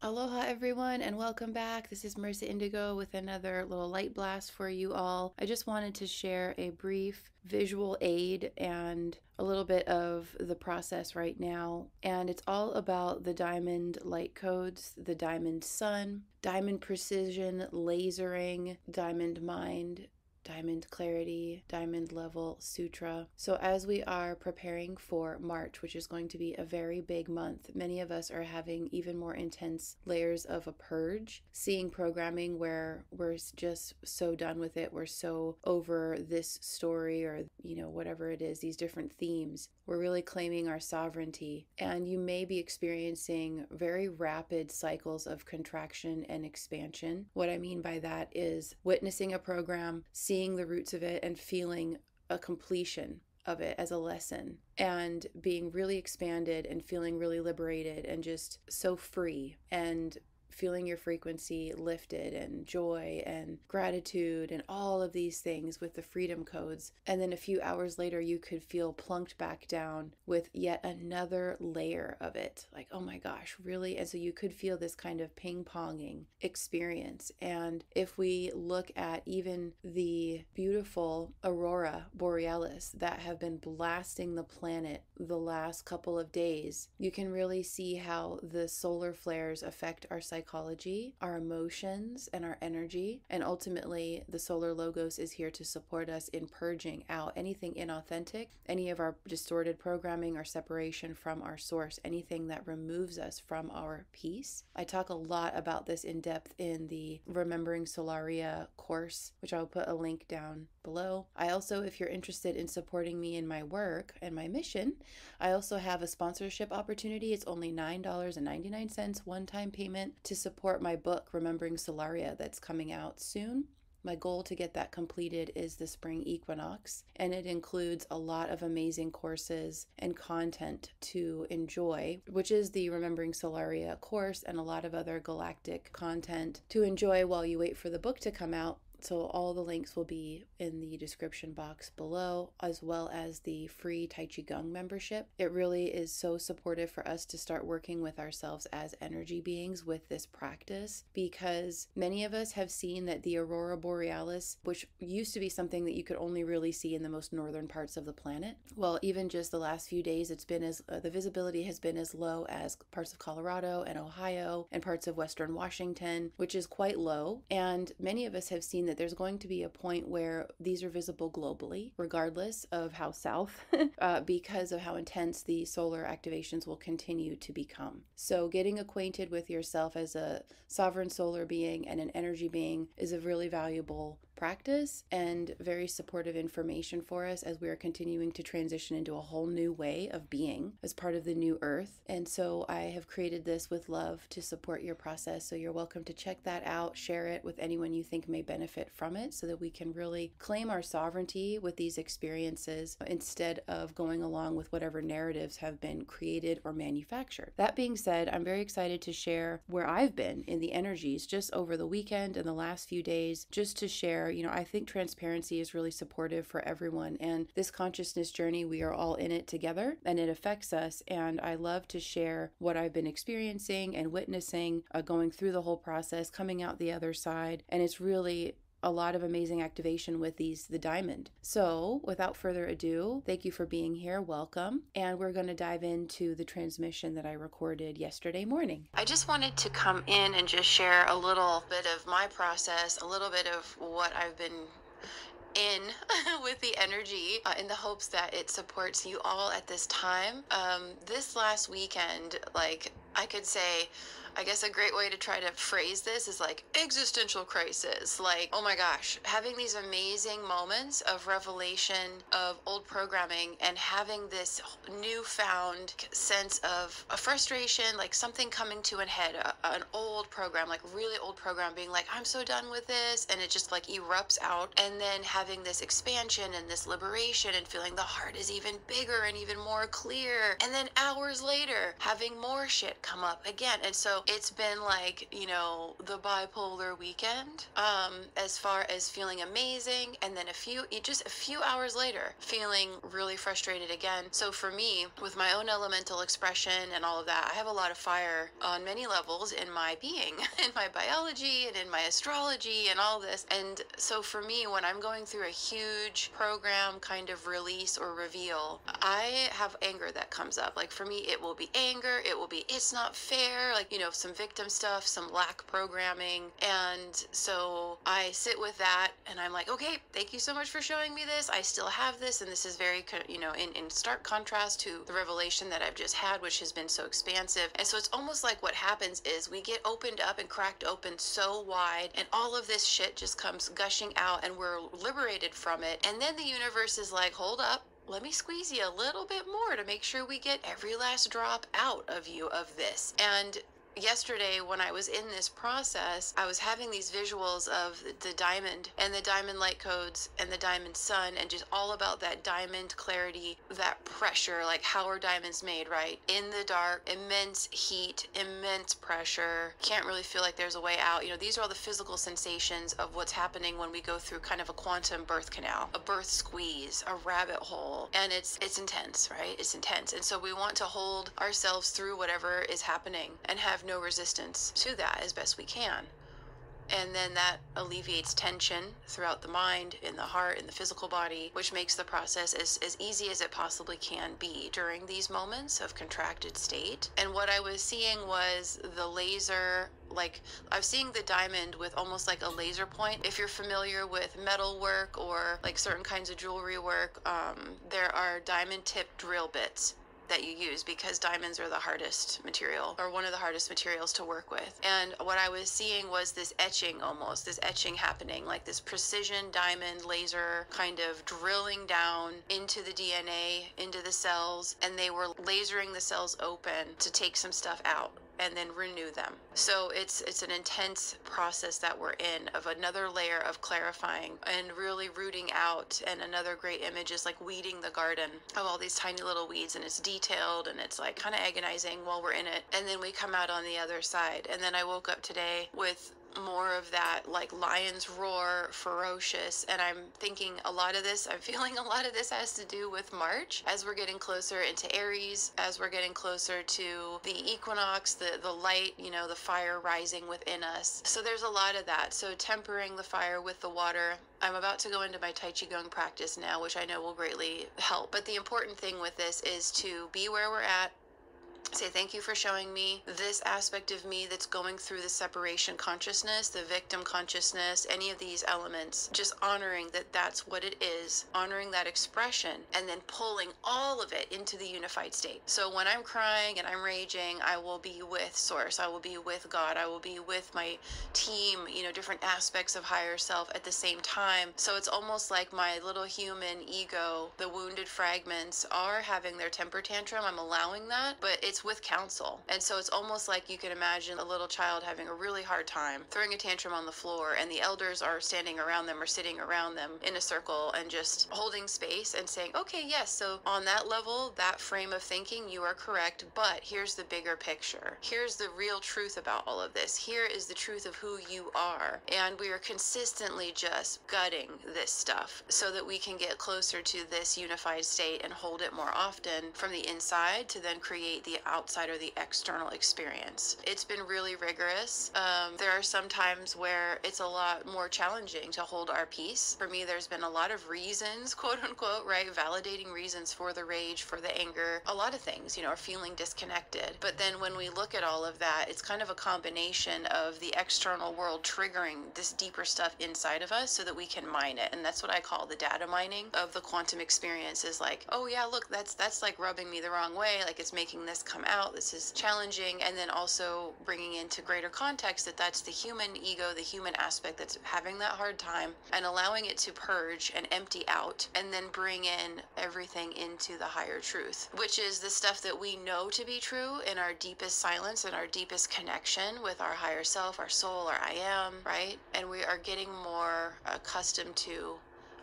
Aloha everyone and welcome back. This is Merissa Indigo with another little light blast for you all. I just wanted to share a brief visual aid and a little bit of the process right now. And it's all about the diamond light codes, the diamond sun, diamond precision, lasering, diamond mind, diamond clarity, diamond level sutra. So as we are preparing for March, which is going to be a very big month, many of us are having even more intense layers of a purge, seeing programming where we're just so done with it. We're so over this story or, whatever it is, these different themes. We're really claiming our sovereignty. And you may be experiencing very rapid cycles of contraction and expansion. What I mean by that is witnessing a program, seeing the roots of it, and feeling a completion of it as a lesson, and being really expanded and feeling really liberated and just so free, and feeling your frequency lifted and joy and gratitude and all of these things with the freedom codes. And then a few hours later, you could feel plunked back down with yet another layer of it. Like, oh my gosh, really? And so you could feel this kind of ping-ponging experience. And if we look at even the beautiful aurora borealis that have been blasting the planet the last couple of days, you can really see how the solar flares affect our psychology, our emotions, and our energy. And ultimately, the solar logos is here to support us in purging out anything inauthentic, any of our distorted programming or separation from our source, anything that removes us from our peace. I talk a lot about this in depth in the Remembering Solaria course, which I'll put a link down below. I also, if you're interested in supporting me in my work and my mission, I also have a sponsorship opportunity. It's only $9.99 one-time payment to support my book, Remembering Solaria, that's coming out soon. My goal to get that completed is the spring equinox, and it includes a lot of amazing courses and content to enjoy, which is the Remembering Solaria course, and a lot of other galactic content to enjoy while you wait for the book to come out. So all the links will be in the description box below, as well as the free Tai Chi Gong membership. It really is so supportive for us to start working with ourselves as energy beings with this practice, because many of us have seen that the aurora borealis, which used to be something that you could only really see in the most northern parts of the planet, well, even just the last few days, it's been as the visibility has been as low as parts of Colorado and Ohio and parts of Western Washington, which is quite low. And many of us have seen that there's going to be a point where these are visible globally, regardless of how south, because of how intense the solar activations will continue to become. So getting acquainted with yourself as a sovereign solar being and an energy being is a really valuable practice and very supportive information for us as we are continuing to transition into a whole new way of being as part of the new earth. And so I have created this with love to support your process. So you're welcome to check that out, share it with anyone you think may benefit from it, so that we can really claim our sovereignty with these experiences instead of going along with whatever narratives have been created or manufactured. That being said, I'm very excited to share where I've been in the energies just over the weekend and the last few days, just to share. I think transparency is really supportive for everyone, and this consciousness journey, we are all in it together and it affects us. And I love to share what I've been experiencing and witnessing, going through the whole process, coming out the other side. And it's really a lot of amazing activation with the diamond. So without further ado, thank you for being here. Welcome. And we're going to dive into the transmission that I recorded yesterday morning. I just wanted to come in and just share a little bit of my process, a little bit of what I've been in with the energy, in the hopes that it supports you all at this time. This last weekend, I could say, I guess a great way to try to phrase this is like existential crisis. Like, oh my gosh, having these amazing moments of revelation of old programming and having this newfound sense of a frustration, like something coming to an head, an old program, like really old program, being like, I'm so done with this, and it just like erupts out, and then having this expansion and this liberation and feeling the heart is even bigger and even more clear, and then hours later having more shit come up again. And so it's been like, you know, the bipolar weekend, as far as feeling amazing, and then just a few hours later, feeling really frustrated again. So for me, with my own elemental expression and all of that, I have a lot of fire on many levels in my being, in my biology and in my astrology and all this. And so for me, when I'm going through a huge program kind of release or reveal, I have anger that comes up. Like for me, it will be anger, it will be, it's not fair, like, you know, some victim stuff, some lack programming. And so I sit with that and I'm like, okay, thank you so much for showing me this. I still have this. And this is very, you know, in stark contrast to the revelation that I've just had, which has been so expansive. And so it's almost like what happens is we get opened up and cracked open so wide, and all of this shit just comes gushing out and we're liberated from it. And then the universe is like, hold up, let me squeeze you a little bit more to make sure we get every last drop out of you of this. And yesterday, when I was in this process, I was having these visuals of the diamond and the diamond light codes and the diamond sun, and just all about that diamond clarity, that pressure, like how are diamonds made, right? In the dark, immense heat, immense pressure, can't really feel like there's a way out. You know, these are all the physical sensations of what's happening when we go through kind of a quantum birth canal, a birth squeeze, a rabbit hole, and it's intense, right? It's intense. And so we want to hold ourselves through whatever is happening and have no resistance to that as best we can. And then that alleviates tension throughout the mind, in the heart, in the physical body, which makes the process as easy as it possibly can be during these moments of contracted state. And what I was seeing was the laser, like I was seeing the diamond with almost like a laser point. If you're familiar with metal work or like certain kinds of jewelry work, there are diamond tipped drill bits that you use because diamonds are the hardest material, or one of the hardest materials to work with. And what I was seeing was this etching, almost this etching happening, like this precision diamond laser kind of drilling down into the DNA, into the cells, and they were lasering the cells open to take some stuff out and then renew them. So it's an intense process that we're in, of another layer of clarifying and really rooting out. And another great image is like weeding the garden of all these tiny little weeds, and it's detailed and it's like kind of agonizing while we're in it. And then we come out on the other side. And then I woke up today with more of that like lion's roar, ferocious. And I'm thinking a lot of this, I'm feeling a lot of this has to do with March, as we're getting closer into Aries, as we're getting closer to the equinox, the light, you know, the fire rising within us. So there's a lot of that. So tempering the fire with the water. I'm about to go into my Tai Qigong practice now, which I know will greatly help. But the important thing with this is to be where we're at, say thank you for showing me this aspect of me that's going through the separation consciousness, the victim consciousness, any of these elements, just honoring that that's what it is, honoring that expression, and then pulling all of it into the unified state. So when I'm crying and I'm raging, I will be with source, I will be with God, I will be with my team, you know, different aspects of higher self at the same time. So it's almost like my little human ego, the wounded fragments, are having their temper tantrum. I'm allowing that, but it's with counsel. And so it's almost like you can imagine a little child having a really hard time throwing a tantrum on the floor, and the elders are standing around them or sitting around them in a circle and just holding space and saying, okay, yes, so on that level, that frame of thinking, you are correct, but here's the bigger picture. Here's the real truth about all of this. Here is the truth of who you are. And we are consistently just gutting this stuff so that we can get closer to this unified state and hold it more often from the inside to then create the outside or the external experience. It's been really rigorous. There are some times where it's a lot more challenging to hold our peace. For me, there's been a lot of reasons, quote unquote, right? Validating reasons for the rage, for the anger, a lot of things, you know, are feeling disconnected. But then when we look at all of that, it's kind of a combination of the external world triggering this deeper stuff inside of us so that we can mine it. And that's what I call the data mining of the quantum experience, is like, oh yeah, look, that's like rubbing me the wrong way. Like it's making this come out, this is challenging. And then also bringing into greater context that that's the human ego, the human aspect that's having that hard time, and allowing it to purge and empty out, and then bring in everything into the higher truth, which is the stuff that we know to be true in our deepest silence and our deepest connection with our higher self, our soul, our I am, right? And we are getting more accustomed to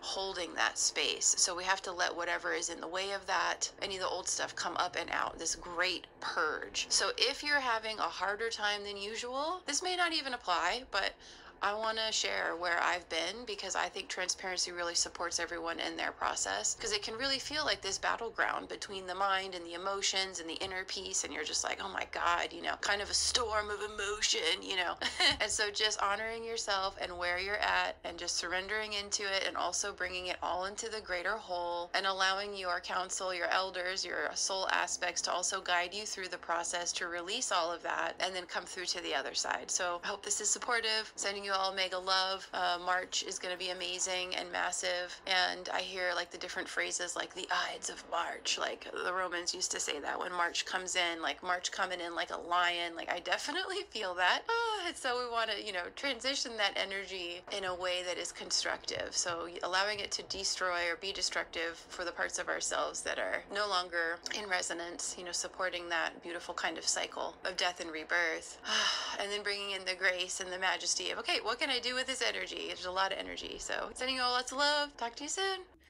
holding that space. So we have to let whatever is in the way of that, any of the old stuff, come up and out, this great purge. So if you're having a harder time than usual, this may not even apply, but I want to share where I've been, because I think transparency really supports everyone in their process, because it can really feel like this battleground between the mind and the emotions and the inner peace, and you're just like, oh my God, you know, kind of a storm of emotion, you know. And so just honoring yourself and where you're at and just surrendering into it, and also bringing it all into the greater whole, and allowing your counsel, your elders, your soul aspects to also guide you through the process to release all of that and then come through to the other side. So I hope this is supportive. Sending you all mega love. March is going to be amazing and massive, and I hear like the different phrases like the Ides of March, like the Romans used to say that when March comes in, like March coming in like a lion. Like I definitely feel that. And so we want to, you know, transition that energy in a way that is constructive, so allowing it to destroy or be destructive for the parts of ourselves that are no longer in resonance, you know, supporting that beautiful kind of cycle of death and rebirth. And then bringing in the grace and the majesty of, okay, what can I do with this energy? There's a lot of energy. So sending you all lots of love. Talk to you soon.